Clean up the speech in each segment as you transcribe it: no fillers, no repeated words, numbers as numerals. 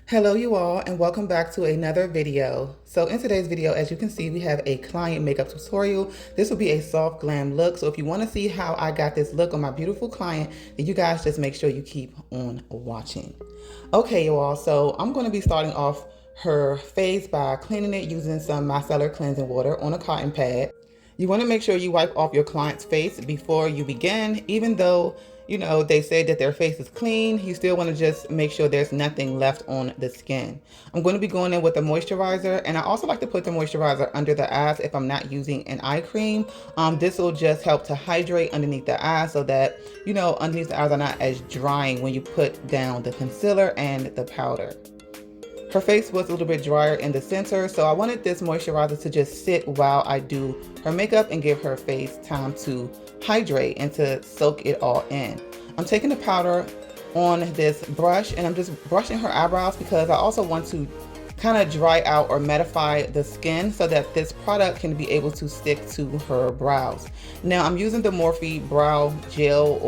Hello you all, and welcome back to another video. So in today's video, as you can see, we have a client makeup tutorial. This will be a soft glam look. So if you want to see how I got this look on my beautiful client, then you guys just make sure you keep on watching. Okay, you all, so I'm going to be starting off her face by cleaning it using some micellar cleansing water on a cotton pad. You want to make sure you wipe off your client's face before you begin. Even though, they say that their face is clean, you still want to just make sure there's nothing left on the skin. I'm going to be going in with a moisturizer, and I also like to put the moisturizer under the eyes if I'm not using an eye cream. This will just help to hydrate underneath the eyes so that, underneath the eyes are not as drying when you put down the concealer and the powder. Her face was a little bit drier in the center, so I wanted this moisturizer to just sit while I do her makeup and give her face time to hydrate and to soak it all in. I'm taking the powder on this brush and I'm just brushing her eyebrows because I also want to kind of dry out or mattify the skin so that this product can be able to stick to her brows. Now I'm using the Morphe brow gel,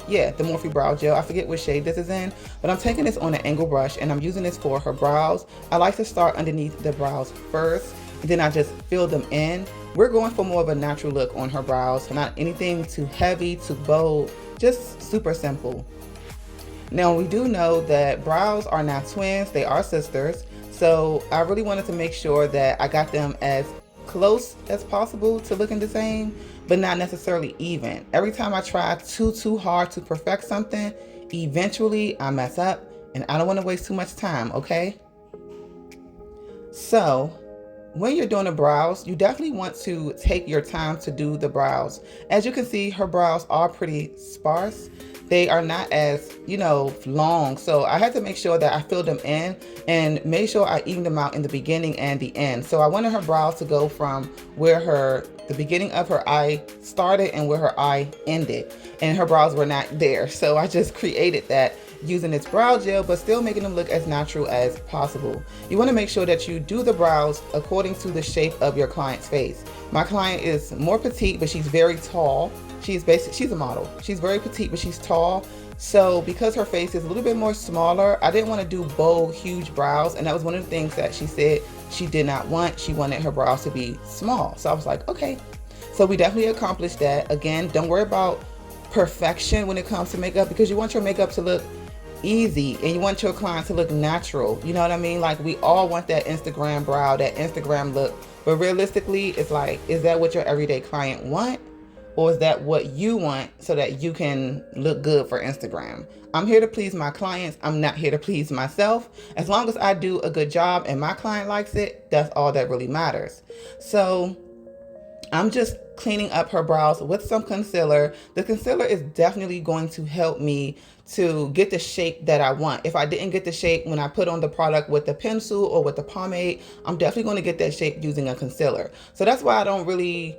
the Morphe brow gel. I forget which shade this is in, but I'm taking this on an angle brush and I'm using this for her brows. I like to start underneath the brows first, and then I just fill them in. We're going for more of a natural look on her brows, not anything too heavy, too bold, just super simple. Now we do know that brows are not twins, they are sisters. So I really wanted to make sure that I got them as close as possible to looking the same, but not necessarily even. Every time I try too hard to perfect something, eventually I mess up, and I don't want to waste too much time, okay? So when you're doing the brows, you definitely want to take your time to do the brows. As you can see, her brows are pretty sparse. They are not as, long. So I had to make sure that I filled them in and made sure I evened them out in the beginning and the end. So I wanted her brows to go from where the beginning of her eye started and where her eye ended. And her brows were not there. So I just created that using this brow gel, but still making them look as natural as possible. You want to make sure that you do the brows according to the shape of your client's face. My client is more petite, but she's very tall. She's a model. She's very petite, but she's tall. So because her face is a little bit more smaller, I didn't want to do bold, huge brows. And that was one of the things that she said she did not want. She wanted her brows to be small. So I was like, okay. So we definitely accomplished that. Again, don't worry about perfection when it comes to makeup, because you want your makeup to look easy and you want your client to look natural. You know what I mean? Like, we all want that Instagram brow, that Instagram look. But realistically, it's like, is that what your everyday client want? Or is that what you want so that you can look good for Instagram? I'm here to please my clients. I'm not here to please myself. As long as I do a good job and my client likes it, that's all that really matters. So I'm just cleaning up her brows with some concealer. The concealer is definitely going to help me to get the shape that I want. If I didn't get the shape when I put on the product with the pencil or with the pomade, I'm definitely going to get that shape using a concealer. So that's why I don't really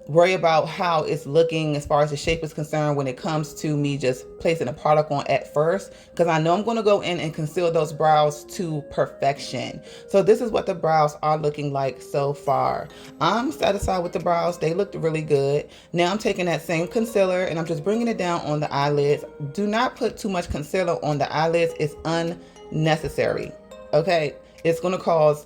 worry about how it's looking as far as the shape is concerned when it comes to me just placing a product on at first, because I know I'm going to go in and conceal those brows to perfection. So this is what the brows are looking like so far. I'm satisfied with the brows. They looked really good. Now I'm taking that same concealer and I'm just bringing it down on the eyelids. Do not put too much concealer on the eyelids. It's unnecessary. Okay, it's going to cause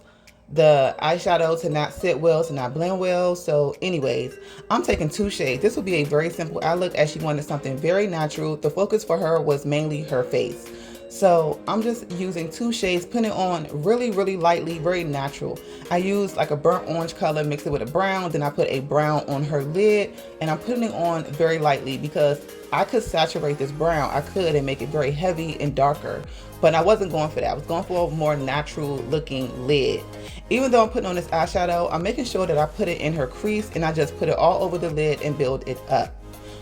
the eyeshadow to not sit well, to not blend well. So anyways, I'm taking 2 shades. This will be a very simple eye look, as she wanted something very natural. The focus for her was mainly her face. So I'm just using 2 shades, putting it on really, really lightly, very natural. I used like a burnt orange color, mixed it with a brown, then I put a brown on her lid, and I'm putting it on very lightly because I could saturate this brown. I could and make it very heavy and darker, but I wasn't going for that. I was going for a more natural looking lid. Even though I'm putting on this eyeshadow, I'm making sure that I put it in her crease and I just put it all over the lid and build it up.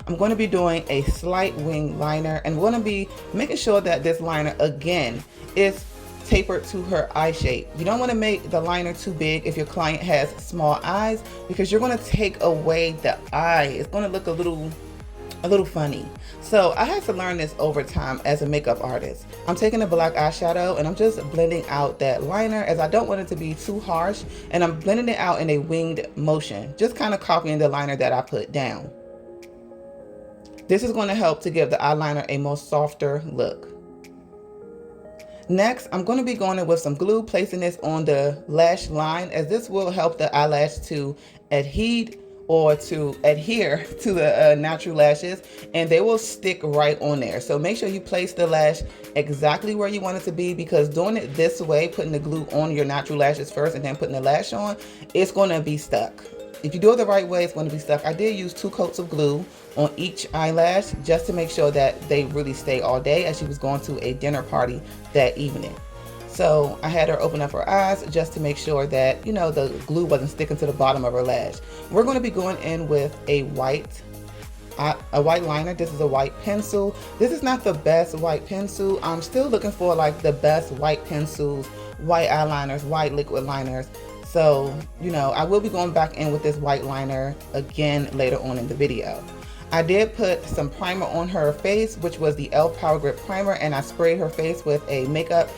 I'm going to be doing a slight wing liner, and I'm going to be making sure that this liner again is tapered to her eye shape. You don't want to make the liner too big if your client has small eyes, because you're going to take away the eye. It's going to look a little funny. So I had to learn this over time as a makeup artist. I'm taking a black eyeshadow and I'm just blending out that liner, as I don't want it to be too harsh, and I'm blending it out in a winged motion, just kind of copying the liner that I put down. This is going to help to give the eyeliner a more softer look. Next, I'm going to be going in with some glue, placing this on the lash line, as this will help the eyelash to adhere to the natural lashes, and they will stick right on there. So make sure you place the lash exactly where you want it to be, because doing it this way, putting the glue on your natural lashes first and then putting the lash on, it's going to be stuck. If you do it the right way, it's going to be stuck. I did use 2 coats of glue on each eyelash just to make sure that they really stay all day, as she was going to a dinner party that evening. So I had her open up her eyes just to make sure that, you know, the glue wasn't sticking to the bottom of her lash. We're going to be going in with a white liner. This is a white pencil. This is not the best white pencil. I'm still looking for like the best white pencils, white eyeliners, white liquid liners. So, you know, I will be going back in with this white liner again later on in the video. I did put some primer on her face, which was the e.l.f. Power Grip Primer, and I sprayed her face with a makeup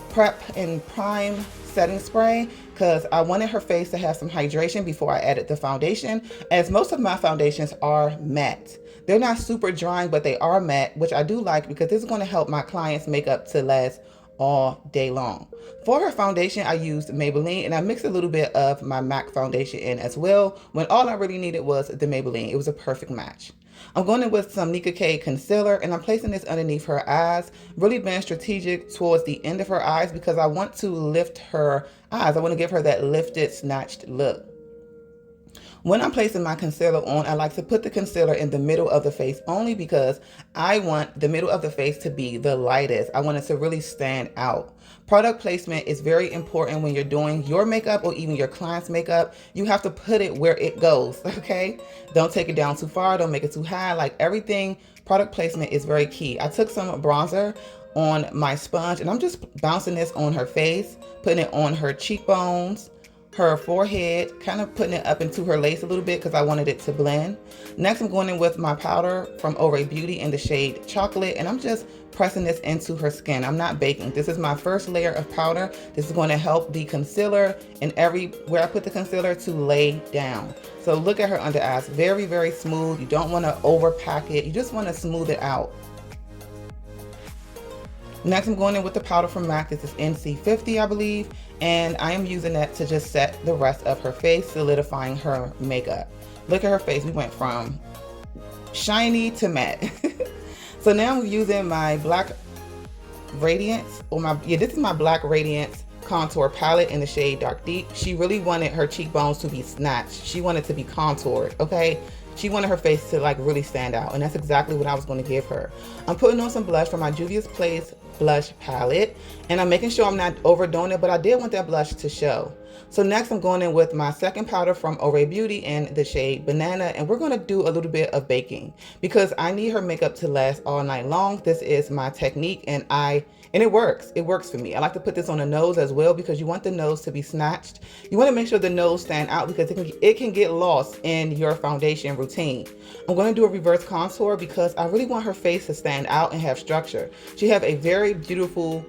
prep and prime setting spray, because I wanted her face to have some hydration before I added the foundation, as most of my foundations are matte. They're not super drying, but they are matte, which I do like because this is going to help my clients' makeup to last all day long. For her foundation, I used Maybelline, and I mixed a little bit of my MAC foundation in as well, when all I really needed was the Maybelline. It was a perfect match. I'm going in with some Nicka K concealer, and I'm placing this underneath her eyes, really being strategic towards the end of her eyes, because I want to lift her eyes. I want to give her that lifted, snatched look. When I'm placing my concealer on, I like to put the concealer in the middle of the face, only because I want the middle of the face to be the lightest. I want it to really stand out. Product placement is very important when you're doing your makeup or even your client's makeup. You have to put it where it goes, okay? Don't take it down too far, don't make it too high. Like everything, product placement is very key. I took some bronzer on my sponge, and I'm just bouncing this on her face, putting it on her cheekbones, her forehead, kind of putting it up into her lace a little bit because I wanted it to blend. Next, I'm going in with my powder from ORAYBEAUTY in the shade Chocolate, and I'm just pressing this into her skin. I'm not baking. This is my first layer of powder. This is going to help the concealer and everywhere I put the concealer to lay down. So look at her under eyes. Very, very smooth. You don't want to overpack it. You just want to smooth it out. Next, I'm going in with the powder from MAC. This is NC50, I believe, and I am using that to just set the rest of her face, solidifying her makeup. Look at her face. We went from shiny to matte. So now I'm using my Black Radiance, this is my Black Radiance contour palette in the shade Dark Deep. She really wanted her cheekbones to be snatched. She wanted to be contoured, okay? She wanted her face to like really stand out, and that's exactly what I was going to give her. I'm putting on some blush from my Juvia's Place blush palette, and I'm making sure I'm not overdoing it, but I did want that blush to show. So next, I'm going in with my second powder from ORAYBEAUTY in the shade Banana, and we're going to do a little bit of baking because I need her makeup to last all night long. This is my technique, and it works. It works for me. I like to put this on the nose as well because you want the nose to be snatched. You want to make sure the nose stand out because it can get lost in your foundation routine. I'm going to do a reverse contour because I really want her face to stand out and have structure. She have a very beautiful,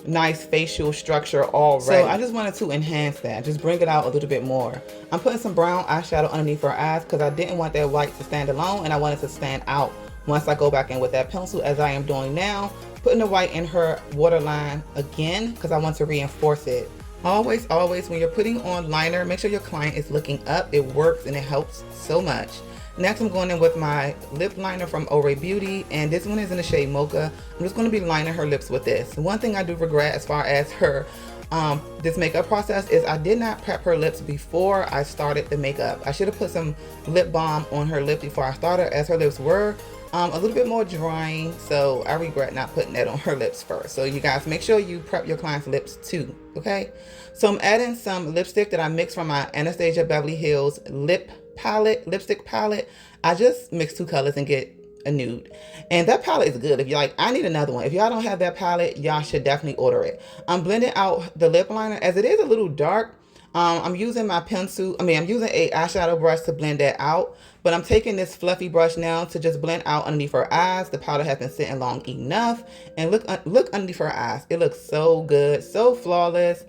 nice facial structure already. So I just wanted to enhance that, just bring it out a little bit more. I'm putting some brown eyeshadow underneath her eyes because I didn't want that white to stand alone, and I wanted to stand out once I go back in with that pencil, as I am doing now. Putting the white in her waterline again because I want to reinforce it. Always, always, when you're putting on liner, make sure your client is looking up. It works and it helps so much. Next, I'm going in with my lip liner from ORAYBEAUTY, and this one is in the shade Mocha. I'm just going to be lining her lips with this. One thing I do regret as far as her this makeup process is I did not prep her lips before I started the makeup. I should have put some lip balm on her lip before I started, as her lips were a little bit more drying, so I regret not putting that on her lips first. So you guys make sure you prep your client's lips too, okay? So I'm adding some lipstick that I mixed from my Anastasia Beverly Hills lipstick palette. I just mix 2 colors and get a nude, and that palette is good. If you're like, I need another one, if y'all don't have that palette, y'all should definitely order it. I'm blending out the lip liner as it is a little dark. I'm using my pencil, I'm using a eyeshadow brush to blend that out, but I'm taking this fluffy brush now to just blend out underneath her eyes. The powder has been sitting long enough, and look underneath her eyes. It looks so good, so flawless.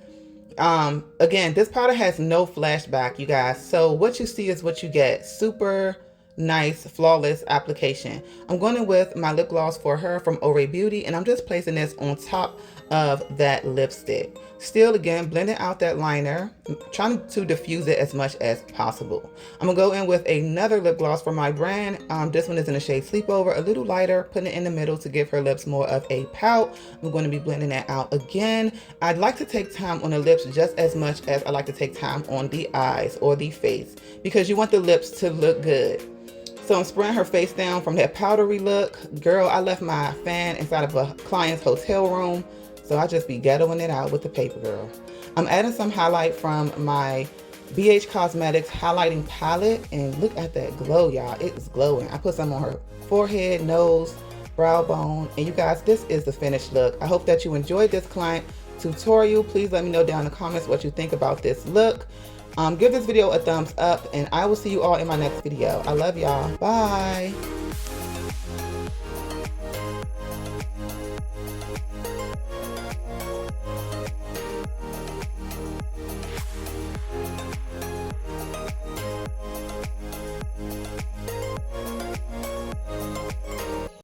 Again, this powder has no flashback, you guys. So what you see is what you get. Super nice, flawless application. I'm going in with my lip gloss for her from ORAYBEAUTY, and I'm just placing this on top of that lipstick. Still, again, blending out that liner, trying to diffuse it as much as possible. I'm gonna go in with another lip gloss for my brand. This one is in the shade Sleepover, a little lighter, putting it in the middle to give her lips more of a pout. I'm going to be blending that out again. I'd like to take time on the lips just as much as I like to take time on the eyes or the face, because you want the lips to look good. So I'm spraying her face down from that powdery look. Girl, I left my fan inside of a client's hotel room, so I just be ghettoing it out with the paper, girl. I'm adding some highlight from my BH Cosmetics highlighting palette, and look at that glow, y'all. It is glowing. I put some on her forehead, nose, brow bone, and you guys, this is the finished look. I hope that you enjoyed this client tutorial. Please let me know down in the comments what you think about this look. Give this video a thumbs up, and I will see you all in my next video. I love y'all. Bye.